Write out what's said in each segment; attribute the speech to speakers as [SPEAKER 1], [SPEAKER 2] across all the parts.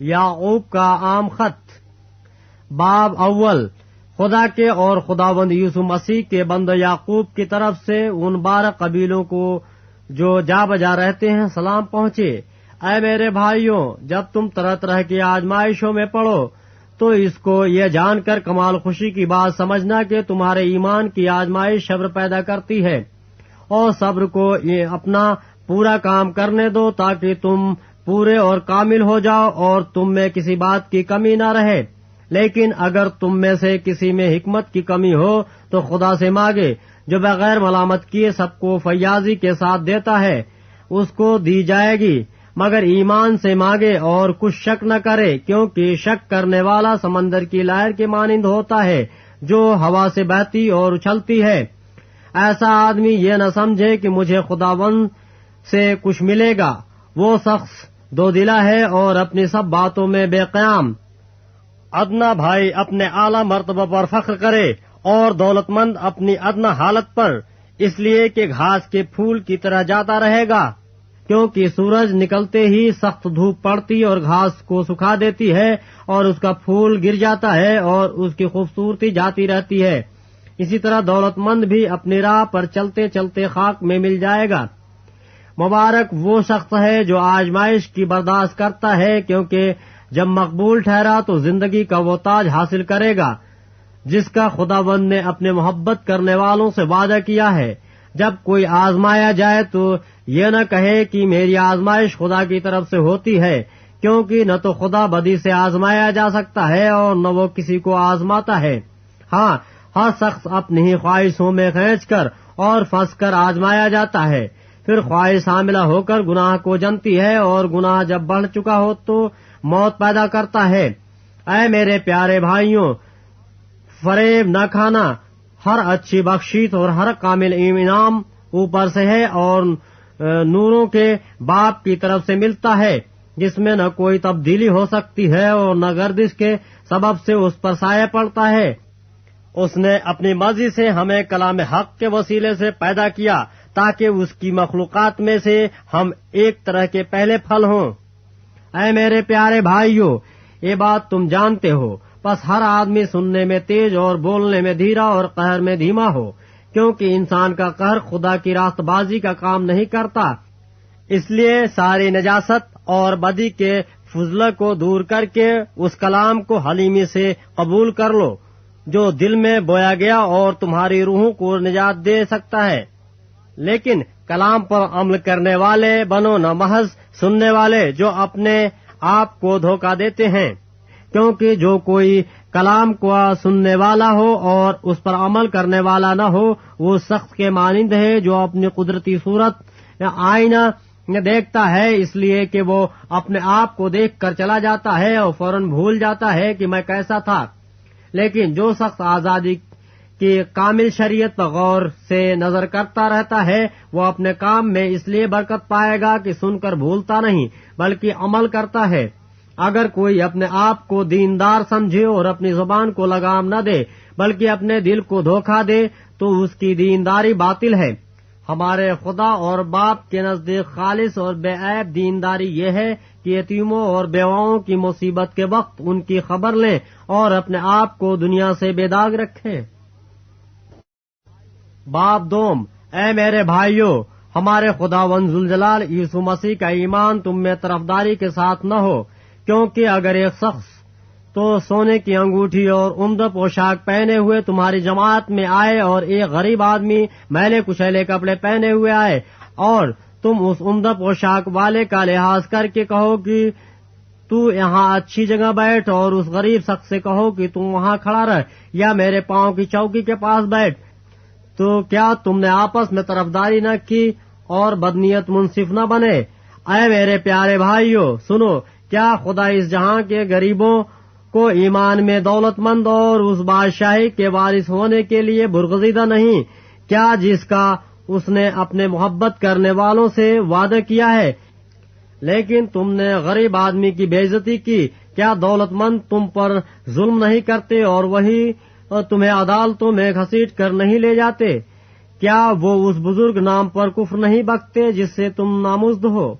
[SPEAKER 1] یعقوب کا عام خط باب اول خدا کے اور خداوند یسوع مسیح کے بندہ یعقوب کی طرف سے ان 12 قبیلوں کو جو جا بجا رہتے ہیں سلام پہنچے۔ اے میرے بھائیوں، جب تم طرح طرح کی آزمائشوں میں پڑو تو اس کو یہ جان کر کمال خوشی کی بات سمجھنا کہ تمہارے ایمان کی آزمائش صبر پیدا کرتی ہے، اور صبر کو یہ اپنا پورا کام کرنے دو تاکہ تم پورے اور کامل ہو جاؤ اور تم میں کسی بات کی کمی نہ رہے۔ لیکن اگر تم میں سے کسی میں حکمت کی کمی ہو تو خدا سے مانگے جو بغیر ملامت کیے سب کو فیاضی کے ساتھ دیتا ہے، اس کو دی جائے گی، مگر ایمان سے مانگے اور کچھ شک نہ کرے، کیونکہ شک کرنے والا سمندر کی لہر کے مانند ہوتا ہے جو ہوا سے بہتی اور اچھلتی ہے۔ ایسا آدمی یہ نہ سمجھے کہ مجھے خداوند سے کچھ ملے گا۔ وہ شخص دو دلا ہے اور اپنی سب باتوں میں بے قیام۔ ادنا بھائی اپنے اعلیٰ مرتبہ پر فخر کرے اور دولت مند اپنی ادنا حالت پر، اس لیے کہ گھاس کے پھول کی طرح جاتا رہے گا، کیونکہ سورج نکلتے ہی سخت دھوپ پڑتی اور گھاس کو سکھا دیتی ہے اور اس کا پھول گر جاتا ہے اور اس کی خوبصورتی جاتی رہتی ہے۔ اسی طرح دولت مند بھی اپنی راہ پر چلتے چلتے خاک میں مل جائے گا۔ مبارک وہ شخص ہے جو آزمائش کی برداشت کرتا ہے، کیونکہ جب مقبول ٹھہرا تو زندگی کا وہ تاج حاصل کرے گا جس کا خداوند نے اپنے محبت کرنے والوں سے وعدہ کیا ہے۔ جب کوئی آزمایا جائے تو یہ نہ کہے کہ میری آزمائش خدا کی طرف سے ہوتی ہے، کیونکہ نہ تو خدا بدی سے آزمایا جا سکتا ہے اور نہ وہ کسی کو آزماتا ہے۔ ہاں، ہر شخص اپنی ہی خواہشوں میں کھینچ کر اور پھنس کر آزمایا جاتا ہے، پھر خواہش حاملہ ہو کر گناہ کو جنتی ہے اور گناہ جب بڑھ چکا ہو تو موت پیدا کرتا ہے۔ اے میرے پیارے بھائیوں، فریب نہ کھانا، ہر اچھی بخشش اور ہر کامل انعام اوپر سے ہے اور نوروں کے باپ کی طرف سے ملتا ہے، جس میں نہ کوئی تبدیلی ہو سکتی ہے اور نہ گردش کے سبب سے اس پر سایہ پڑتا ہے۔ اس نے اپنی مرضی سے ہمیں کلام حق کے وسیلے سے پیدا کیا تاکہ اس کی مخلوقات میں سے ہم ایک طرح کے پہلے پھل ہوں۔ اے میرے پیارے بھائیوں، یہ بات تم جانتے ہو، بس ہر آدمی سننے میں تیز اور بولنے میں دھیرا اور قہر میں دھیما ہو، کیونکہ انسان کا قہر خدا کی راست بازی کا کام نہیں کرتا۔ اس لیے ساری نجاست اور بدی کے فضلہ کو دور کر کے اس کلام کو حلیمی سے قبول کر لو جو دل میں بویا گیا اور تمہاری روحوں کو نجات دے سکتا ہے۔ لیکن کلام پر عمل کرنے والے بنو، نہ محض سننے والے جو اپنے آپ کو دھوکہ دیتے ہیں، کیونکہ جو کوئی کلام کو سننے والا ہو اور اس پر عمل کرنے والا نہ ہو وہ شخص کے مانند ہے جو اپنی قدرتی صورت آئینہ دیکھتا ہے، اس لیے کہ وہ اپنے آپ کو دیکھ کر چلا جاتا ہے اور فوراً بھول جاتا ہے کہ میں کیسا تھا۔ لیکن جو شخص آزادی کی کامل شریعت پر غور سے نظر کرتا رہتا ہے وہ اپنے کام میں اس لیے برکت پائے گا کہ سن کر بھولتا نہیں بلکہ عمل کرتا ہے۔ اگر کوئی اپنے آپ کو دیندار سمجھے اور اپنی زبان کو لگام نہ دے بلکہ اپنے دل کو دھوکہ دے تو اس کی دینداری باطل ہے۔ ہمارے خدا اور باپ کے نزدیک خالص اور بے عیب دینداری یہ ہے کہ یتیموں اور بیواؤں کی مصیبت کے وقت ان کی خبر لیں اور اپنے آپ کو دنیا سے بے داغ رکھیں۔ باب دوم، اے میرے بھائیوں، ہمارے خداوند ذوالجلال یسوع مسیح کا ایمان تم میں طرفداری کے ساتھ نہ ہو، کیونکہ اگر ایک شخص تو سونے کی انگوٹھی اور عمدہ پوشاک پہنے ہوئے تمہاری جماعت میں آئے اور ایک غریب آدمی میلے کچیلے کپڑے پہنے ہوئے آئے اور تم اس عمدہ پوشاک والے کا لحاظ کر کے کہو کہ تو یہاں اچھی جگہ بیٹھ اور اس غریب شخص سے کہو کہ تم وہاں کھڑا رہ یا میرے پاؤں کی چوکی کے پاس بیٹھ، تو کیا تم نے آپس میں طرفداری نہ کی اور بدنیت منصف نہ بنے؟ اے میرے پیارے بھائیوں، سنو، کیا خدا اس جہاں کے غریبوں کو ایمان میں دولت مند اور اس بادشاہی کے وارث ہونے کے لیے برگزیدہ نہیں؟ کیا جس کا اس نے اپنے محبت کرنے والوں سے وعدہ کیا ہے؟ لیکن تم نے غریب آدمی کی بے عزتی کی۔ کیا دولت مند تم پر ظلم نہیں کرتے اور وہی تمہیں عدالتوں میں گھسیٹ کر نہیں لے جاتے؟ کیا وہ اس بزرگ نام پر کفر نہیں بکتے جس سے تم نامزد ہو؟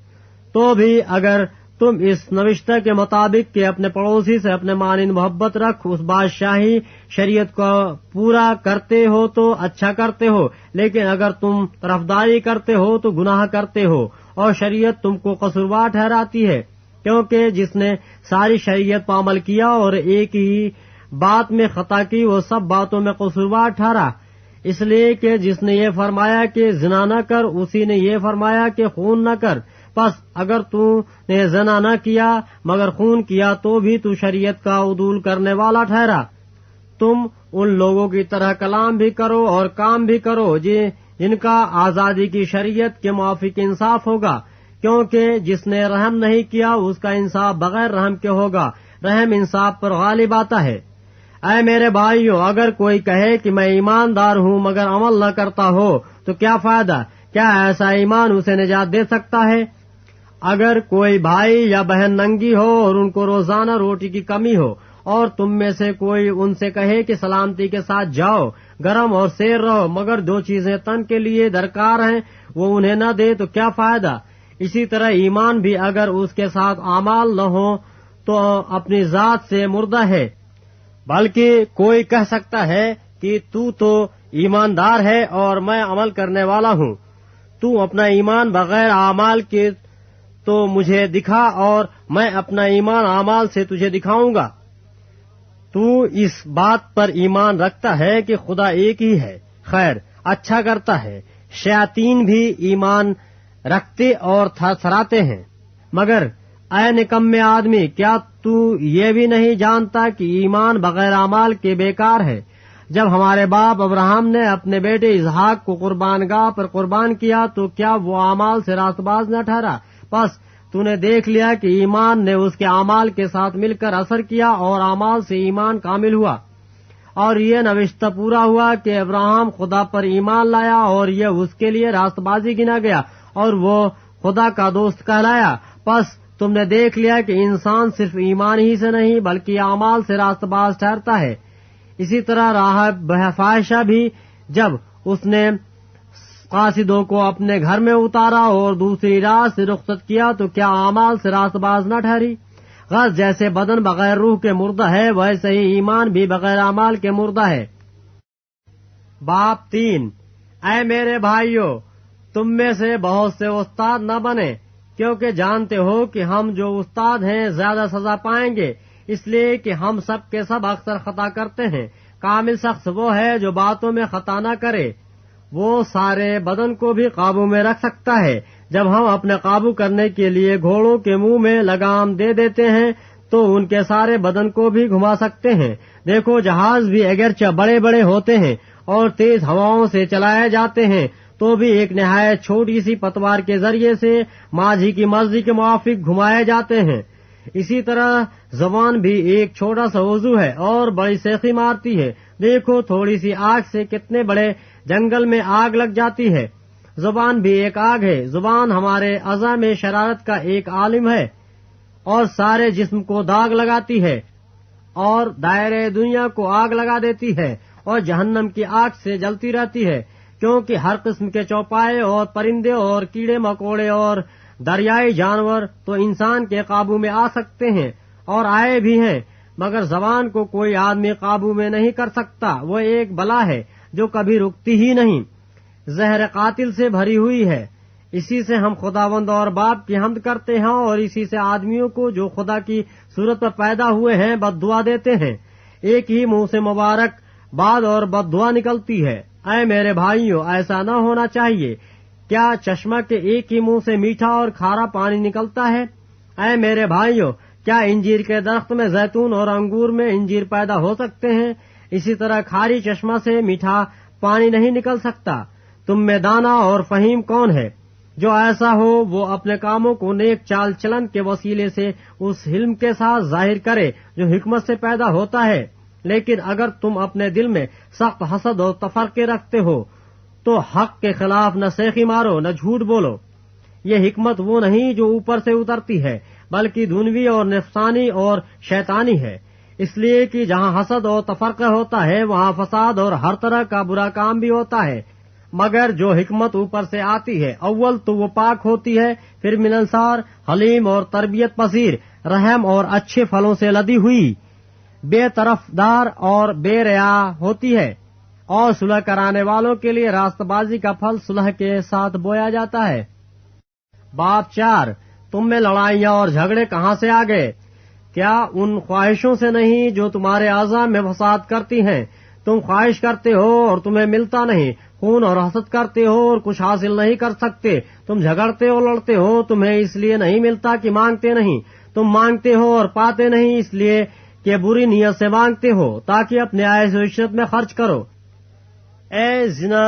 [SPEAKER 1] تو بھی اگر تم اس نوشتہ کے مطابق کہ اپنے پڑوسی سے اپنے مانند محبت رکھ اس بادشاہی شریعت کو پورا کرتے ہو تو اچھا کرتے ہو، لیکن اگر تم طرفداری کرتے ہو تو گناہ کرتے ہو اور شریعت تم کو قصوروار ٹھہراتی ہے، کیونکہ جس نے ساری شریعت پر عمل کیا اور ایک ہی بات میں خطا کی وہ سب باتوں میں قصوروار ٹھہرا، اس لیے کہ جس نے یہ فرمایا کہ زنا نہ کر اسی نے یہ فرمایا کہ خون نہ کر۔ پس اگر تو نے زنا نہ کیا مگر خون کیا تو بھی تو شریعت کا عدول کرنے والا ٹھہرا۔ تم ان لوگوں کی طرح کلام بھی کرو اور کام بھی کرو جن کا آزادی کی شریعت کے موافق انصاف ہوگا، کیونکہ جس نے رحم نہیں کیا اس کا انصاف بغیر رحم کے ہوگا، رحم انصاف پر غالب آتا ہے۔ اے میرے بھائیو، اگر کوئی کہے کہ میں ایماندار ہوں مگر عمل نہ کرتا ہو تو کیا فائدہ؟ کیا ایسا ایمان اسے نجات دے سکتا ہے؟ اگر کوئی بھائی یا بہن ننگی ہو اور ان کو روزانہ روٹی کی کمی ہو اور تم میں سے کوئی ان سے کہے کہ سلامتی کے ساتھ جاؤ، گرم اور سیر رہو، مگر جو چیزیں تن کے لیے درکار ہیں وہ انہیں نہ دے تو کیا فائدہ؟ اسی طرح ایمان بھی اگر اس کے ساتھ اعمال نہ ہو تو اپنی ذات سے مردہ ہے۔ بلکہ کوئی کہہ سکتا ہے کہ تو ایماندار ہے اور میں عمل کرنے والا ہوں، تو اپنا ایمان بغیر اعمال کے تو مجھے دکھا اور میں اپنا ایمان اعمال سے تجھے دکھاؤں گا۔ تو اس بات پر ایمان رکھتا ہے کہ خدا ایک ہی ہے، خیر اچھا کرتا ہے۔ شیاطین بھی ایمان رکھتے اور تھرتھراتے ہیں۔ مگر اے نکمے آدمی، کیا تو یہ بھی نہیں جانتا کہ ایمان بغیر اعمال کے بیکار ہے؟ جب ہمارے باپ ابراہم نے اپنے بیٹے اسحاق کو قربان گاہ پر قربان کیا تو کیا وہ اعمال سے راست باز نہ ٹھہرا؟ بس تو نے دیکھ لیا کہ ایمان نے اس کے اعمال کے ساتھ مل کر اثر کیا اور اعمال سے ایمان کامل ہوا، اور یہ نوشتہ پورا ہوا کہ ابراہم خدا پر ایمان لایا اور یہ اس کے لیے راست بازی گنا گیا اور وہ خدا کا دوست کہلایا۔ پس تم نے دیکھ لیا کہ انسان صرف ایمان ہی سے نہیں بلکہ اعمال سے راست باز ٹھہرتا ہے۔ اسی طرح راہب فاحشہ بھی جب اس نے قاصدوں کو اپنے گھر میں اتارا اور دوسری راہ سے رخصت کیا تو کیا اعمال سے راست باز نہ ٹھہری؟ غرض جیسے بدن بغیر روح کے مردہ ہے ویسے ہی ایمان بھی بغیر اعمال کے مردہ ہے۔ باب 3۔ اے میرے بھائیو، تم میں سے بہت سے استاد نہ بنے، کیونکہ جانتے ہو کہ ہم جو استاد ہیں زیادہ سزا پائیں گے، اس لیے کہ ہم سب کے سب اکثر خطا کرتے ہیں۔ کامل شخص وہ ہے جو باتوں میں خطا نہ کرے، وہ سارے بدن کو بھی قابو میں رکھ سکتا ہے۔ جب ہم اپنے قابو کرنے کے لیے گھوڑوں کے منہ میں لگام دے دیتے ہیں تو ان کے سارے بدن کو بھی گھما سکتے ہیں۔ دیکھو، جہاز بھی اگرچہ بڑے بڑے ہوتے ہیں اور تیز ہواؤں سے چلائے جاتے ہیں تو بھی ایک نہایت چھوٹی سی پتوار کے ذریعے سے ماجھی کی مرضی کے موافق گھمائے جاتے ہیں۔ اسی طرح زبان بھی ایک چھوٹا سا عضو ہے اور بڑی سیخی مارتی ہے۔ دیکھو، تھوڑی سی آگ سے کتنے بڑے جنگل میں آگ لگ جاتی ہے۔ زبان بھی ایک آگ ہے۔ زبان ہمارے اعضاء میں شرارت کا ایک عالم ہے اور سارے جسم کو داغ لگاتی ہے اور دائرے دنیا کو آگ لگا دیتی ہے اور جہنم کی آگ سے جلتی رہتی ہے، کیونکہ ہر قسم کے چوپائے اور پرندے اور کیڑے مکوڑے اور دریائی جانور تو انسان کے قابو میں آ سکتے ہیں اور آئے بھی ہیں، مگر زبان کو کوئی آدمی قابو میں نہیں کر سکتا۔ وہ ایک بلا ہے جو کبھی رکتی ہی نہیں، زہر قاتل سے بھری ہوئی ہے۔ اسی سے ہم خداوند اور باپ کی حمد کرتے ہیں اور اسی سے آدمیوں کو جو خدا کی صورت پر پیدا ہوئے ہیں بد دعا دیتے ہیں۔ ایک ہی منہ سے مبارک باد اور بد دعا نکلتی ہے۔ اے میرے بھائیوں، ایسا نہ ہونا چاہیے۔ کیا چشمہ کے ایک ہی منہ سے میٹھا اور کھارا پانی نکلتا ہے؟ اے میرے بھائیوں، کیا انجیر کے درخت میں زیتون اور انگور میں انجیر پیدا ہو سکتے ہیں؟ اسی طرح کھاری چشمہ سے میٹھا پانی نہیں نکل سکتا۔ تم میں دانا اور فہیم کون ہے؟ جو ایسا ہو وہ اپنے کاموں کو نیک چال چلن کے وسیلے سے اس علم کے ساتھ ظاہر کرے جو حکمت سے پیدا ہوتا ہے۔ لیکن اگر تم اپنے دل میں سخت حسد اور تفرقے رکھتے ہو تو حق کے خلاف نہ سیخی مارو نہ جھوٹ بولو۔ یہ حکمت وہ نہیں جو اوپر سے اترتی ہے بلکہ دنوی اور نفسانی اور شیطانی ہے، اس لیے کہ جہاں حسد اور تفرقہ ہوتا ہے وہاں فساد اور ہر طرح کا برا کام بھی ہوتا ہے۔ مگر جو حکمت اوپر سے آتی ہے اول تو وہ پاک ہوتی ہے، پھر ملنسار، حلیم اور تربیت پذیر، رحم اور اچھے پھلوں سے لدی ہوئی، بے طرفدار اور بے ریا ہوتی ہے، اور صلح کرانے والوں کے لیے راست بازی کا پھل صلح کے ساتھ بویا جاتا ہے۔ باب 4، تم میں لڑائیاں اور جھگڑے کہاں سے آ گئے؟ کیا ان خواہشوں سے نہیں جو تمہارے اعضاء میں فساد کرتی ہیں؟ تم خواہش کرتے ہو اور تمہیں ملتا نہیں، خون اور حسد کرتے ہو اور کچھ حاصل نہیں کر سکتے، تم جھگڑتے ہو لڑتے ہو، تمہیں اس لیے نہیں ملتا کہ مانگتے نہیں، تم مانگتے ہو اور پاتے نہیں اس لیے کہ بری نیت سے مانگتے ہو تاکہ اپنے عیش و عشرت میں خرچ کرو۔ اے زنا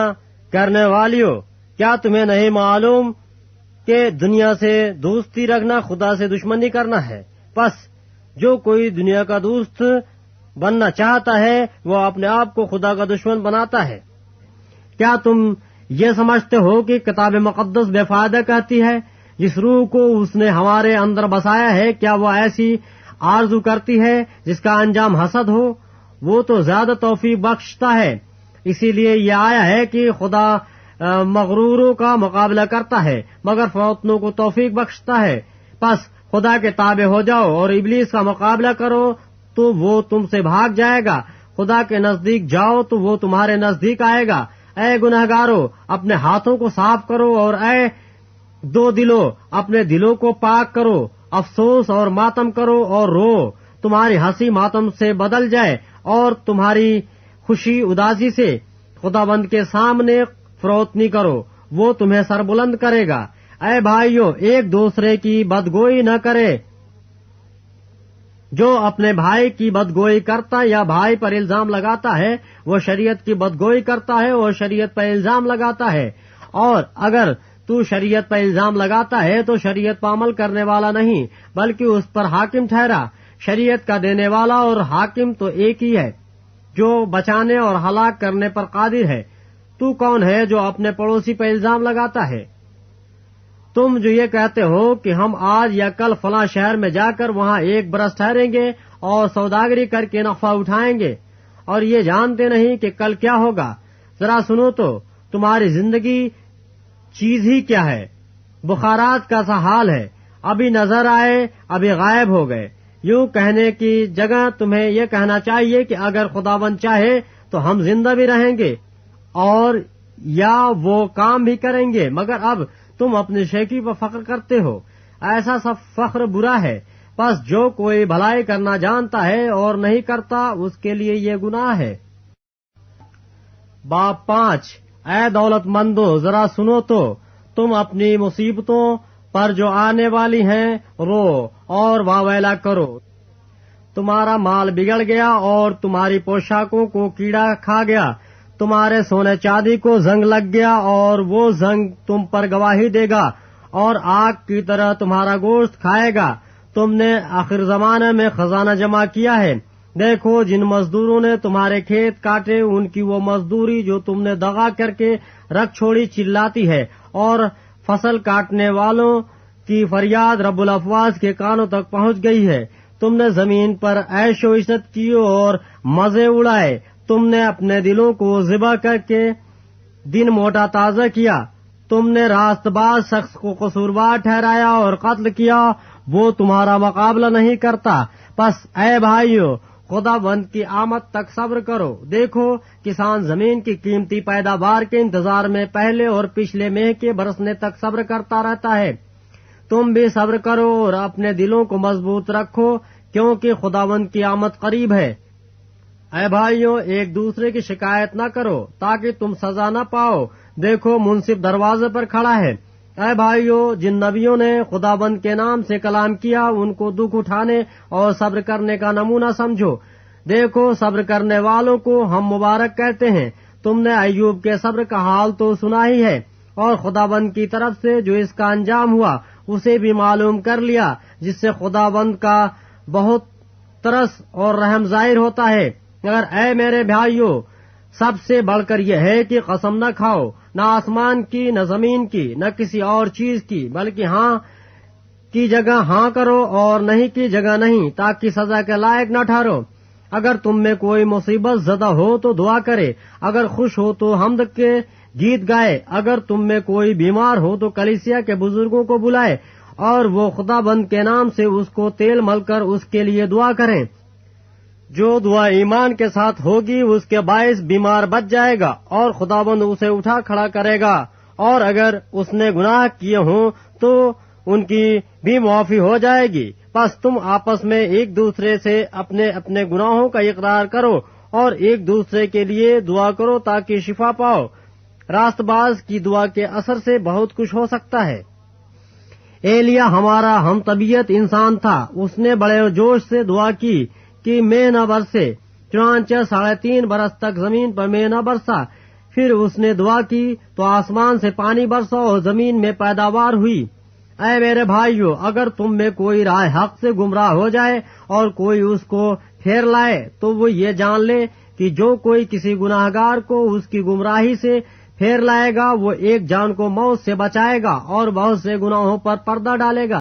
[SPEAKER 1] کرنے والیو، کیا تمہیں نہیں معلوم کہ دنیا سے دوستی رکھنا خدا سے دشمنی کرنا ہے؟ پس جو کوئی دنیا کا دوست بننا چاہتا ہے وہ اپنے آپ کو خدا کا دشمن بناتا ہے۔ کیا تم یہ سمجھتے ہو کہ کتاب مقدس بے فائدہ کہتی ہے؟ جس روح کو اس نے ہمارے اندر بسایا ہے کیا وہ ایسی آرزو کرتی ہے جس کا انجام حسد ہو؟ وہ تو زیادہ توفیق بخشتا ہے۔ اسی لیے یہ آیا ہے کہ خدا مغروروں کا مقابلہ کرتا ہے مگر فروتنوں کو توفیق بخشتا ہے۔ پس خدا کے تابع ہو جاؤ اور ابلیس کا مقابلہ کرو تو وہ تم سے بھاگ جائے گا۔ خدا کے نزدیک جاؤ تو وہ تمہارے نزدیک آئے گا۔ اے گنہگارو، اپنے ہاتھوں کو صاف کرو، اور اے دو دلو، اپنے دلوں کو پاک کرو۔ افسوس اور ماتم کرو اور رو، تمہاری ہنسی ماتم سے بدل جائے اور تمہاری خوشی اداسی سے۔ خداوند کے سامنے فروتنی کرو، وہ تمہیں سربلند کرے گا۔ اے بھائیو، ایک دوسرے کی بدگوئی نہ کرے۔ جو اپنے بھائی کی بدگوئی کرتا یا بھائی پر الزام لگاتا ہے وہ شریعت کی بدگوئی کرتا ہے اور شریعت پر الزام لگاتا ہے، اور اگر تو شریعت پر الزام لگاتا ہے تو شریعت پر عمل کرنے والا نہیں بلکہ اس پر حاکم ٹھہرا۔ شریعت کا دینے والا اور حاکم تو ایک ہی ہے جو بچانے اور ہلاک کرنے پر قادر ہے۔ تو کون ہے جو اپنے پڑوسی پر الزام لگاتا ہے؟ تم جو یہ کہتے ہو کہ ہم آج یا کل فلاں شہر میں جا کر وہاں ایک برس ٹھہریں گے اور سوداگری کر کے نفع اٹھائیں گے، اور یہ جانتے نہیں کہ کل کیا ہوگا۔ ذرا سنو تو، تمہاری زندگی چیز ہی کیا ہے؟ بخارات کا سا حال ہے، ابھی نظر آئے ابھی غائب ہو گئے۔ یوں کہنے کی جگہ تمہیں یہ کہنا چاہیے کہ اگر خداوند چاہے تو ہم زندہ بھی رہیں گے اور یا وہ کام بھی کریں گے، مگر اب تم اپنی شیخی پر فخر کرتے ہو۔ ایسا سب فخر برا ہے۔ پس جو کوئی بھلائی کرنا جانتا ہے اور نہیں کرتا اس کے لیے یہ گناہ ہے۔ باب 5، اے دولت مندو، ذرا سنو تو، تم اپنی مصیبتوں پر جو آنے والی ہیں رو اور واویلا کرو۔ تمہارا مال بگڑ گیا اور تمہاری پوشاکوں کو کیڑا کھا گیا، تمہارے سونے چاندی کو زنگ لگ گیا اور وہ زنگ تم پر گواہی دے گا اور آگ کی طرح تمہارا گوشت کھائے گا۔ تم نے آخر زمانے میں خزانہ جمع کیا ہے۔ دیکھو، جن مزدوروں نے تمہارے کھیت کاٹے ان کی وہ مزدوری جو تم نے دغا کر کے رکھ چھوڑی چلاتی ہے، اور فصل کاٹنے والوں کی فریاد رب الافواج کے کانوں تک پہنچ گئی ہے۔ تم نے زمین پر عیش و عشرت کی اور مزے اڑائے، تم نے اپنے دلوں کو ذبح کر کے دن موٹا تازہ کیا، تم نے راست باز شخص کو قصوروار ٹھہرایا اور قتل کیا، وہ تمہارا مقابلہ نہیں کرتا۔ پس اے بھائیو، خدا بند کی آمد تک صبر کرو۔ دیکھو، کسان زمین کی قیمتی پیداوار کے انتظار میں پہلے اور پچھلے مہ کے برسنے تک صبر کرتا رہتا ہے۔ تم بھی صبر کرو اور اپنے دلوں کو مضبوط رکھو، کیونکہ خداوند کی آمد قریب ہے۔ اے بھائیو، ایک دوسرے کی شکایت نہ کرو تاکہ تم سزا نہ پاؤ۔ دیکھو، منصف دروازے پر کھڑا ہے۔ اے بھائیو، جن نبیوں نے خداوند کے نام سے کلام کیا ان کو دکھ اٹھانے اور صبر کرنے کا نمونہ سمجھو۔ دیکھو، صبر کرنے والوں کو ہم مبارک کہتے ہیں۔ تم نے ایوب کے صبر کا حال تو سنا ہی ہے، اور خداوند کی طرف سے جو اس کا انجام ہوا اسے بھی معلوم کر لیا، جس سے خداوند کا بہت ترس اور رحم ظاہر ہوتا ہے۔ مگر اے میرے بھائیو، سب سے بڑھ کر یہ ہے کہ قسم نہ کھاؤ، نہ آسمان کی، نہ زمین کی، نہ کسی اور چیز کی، بلکہ ہاں کی جگہ ہاں کرو اور نہیں کی جگہ نہیں، تاکہ سزا کے لائق نہ ٹھہرو۔ اگر تم میں کوئی مصیبت زدہ ہو تو دعا کرے، اگر خوش ہو تو حمد کے گیت گائے. اگر تم میں کوئی بیمار ہو تو کلیسیا کے بزرگوں کو بلائے اور وہ خدا بند کے نام سے اس کو تیل مل کر اس کے لیے دعا کریں. جو دعا ایمان کے ساتھ ہوگی اس کے باعث بیمار بچ جائے گا اور خداوند اسے اٹھا کھڑا کرے گا. اور اگر اس نے گناہ کیے ہوں تو ان کی بھی معافی ہو جائے گی. بس تم آپس میں ایک دوسرے سے اپنے اپنے گناہوں کا اقرار کرو اور ایک دوسرے کے لیے دعا کرو تاکہ شفا پاؤ. راست باز کی دعا کے اثر سے بہت کچھ ہو سکتا ہے. ایلیا ہمارا ہم طبیعت انسان تھا. اس نے بڑے جوش سے دعا کی کہ میں نہ برسے. چنانچہ 3.5 برس تک زمین پر میں نہ برسا. پھر اس نے دعا کی تو آسمان سے پانی برسا اور زمین میں پیداوار ہوئی. اے میرے بھائیو، اگر تم میں کوئی راہ حق سے گمراہ ہو جائے اور کوئی اس کو پھیر لائے تو وہ یہ جان لے کہ جو کوئی کسی گناہگار کو اس کی گمراہی سے پھیر لائے گا وہ ایک جان کو موت سے بچائے گا اور بہت سے گناہوں پر پردہ ڈالے گا.